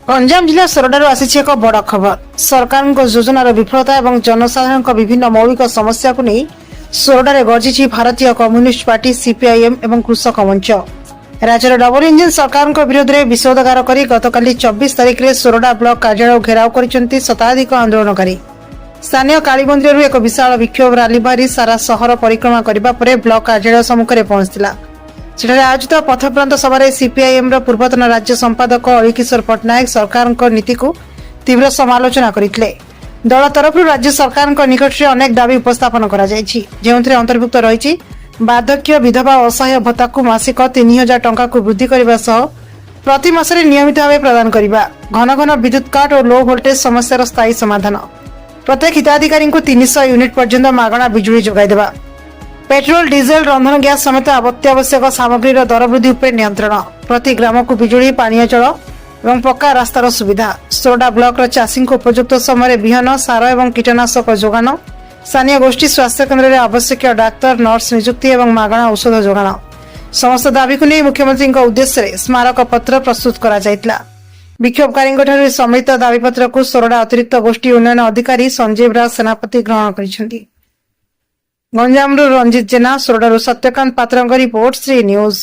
गंजाम जिला सोरडारू आसी एक बड़ खबर। सरकार योजनार विफलता और जनसाधारण विभिन्न मौलिक समस्या को नहीं सोरडारे गर्जी भारतीय कम्युनिस्ट पार्टी सीपीआईएम और कृषक मंच। राज्यर डबल इंजिन सरकार विरोध में विषोदगार कर गतकाली 24 तारिख में सोरडा ब्लॉक कार्यालय घेराव कर शताधिक आंदोलनकारी। स्थानीय काली मंदिर एक विशाल विक्षोभ रैली बाहरी सारा सहर परिक्रमा करने पर ब्लॉक कार्यालय सम्मुखें पहुंचला। सेठारे आयोजित पथप्रांत सभा सीपीआईएम पूर्वतन राज्य संपादक अलीकिशोर पट्टनायक सरकार नीति को तीव्र समालोचना करते। दल तरफ राज्य सरकार निकट में अनेक दाबी उपस्थापन कर अंतर्भुक्त रही बार्धक्य विधवा असहाय भत्ता को मासिक 3000 टंका को वृद्धि करने सह प्रति मासरे नियमित भाव प्रदान करने, घन घन विद्युत काट और लो भोल्टेज समस्यार स्थायी समाधान, प्रत्येक हिताधिकारी को 300 यूनिट पर्यंत मागणा बिजुली जोगाइदेवा, पेट्रोल डीजेल रंधन गैस समेत अत्यावश्यक सामग्री दर वृद्धि पर नियंत्रण, प्रति ग्राम को बिजुली पानीय जल और पक्का रास्तार सुविधा, सोरडा ब्लॉक चाषी को उपयुक्त समय विहन सार और कीटनाशक जोगान, स्थानीय गोष्ठी स्वास्थ्य केन्द्र में आवश्यक डाक्तर नर्स नियुक्ति और मागणा औषध जोगान, समस्त दाबी को नहीं मुख्यमंत्री उद्देश्य स्मारक पत्र प्रस्तुत करा जायतिला। विक्षोभकारी सम्मिलित दाबीपत्र को सोरडा अतिरिक्त गोष्ठी उन्नयन अधिकारी संजीव राज सेनापति ग्रहण कर। गंजाम रंजित जेना, सोरडारू सत्यकांत पात्र रिपोर्ट, श्री न्यूज।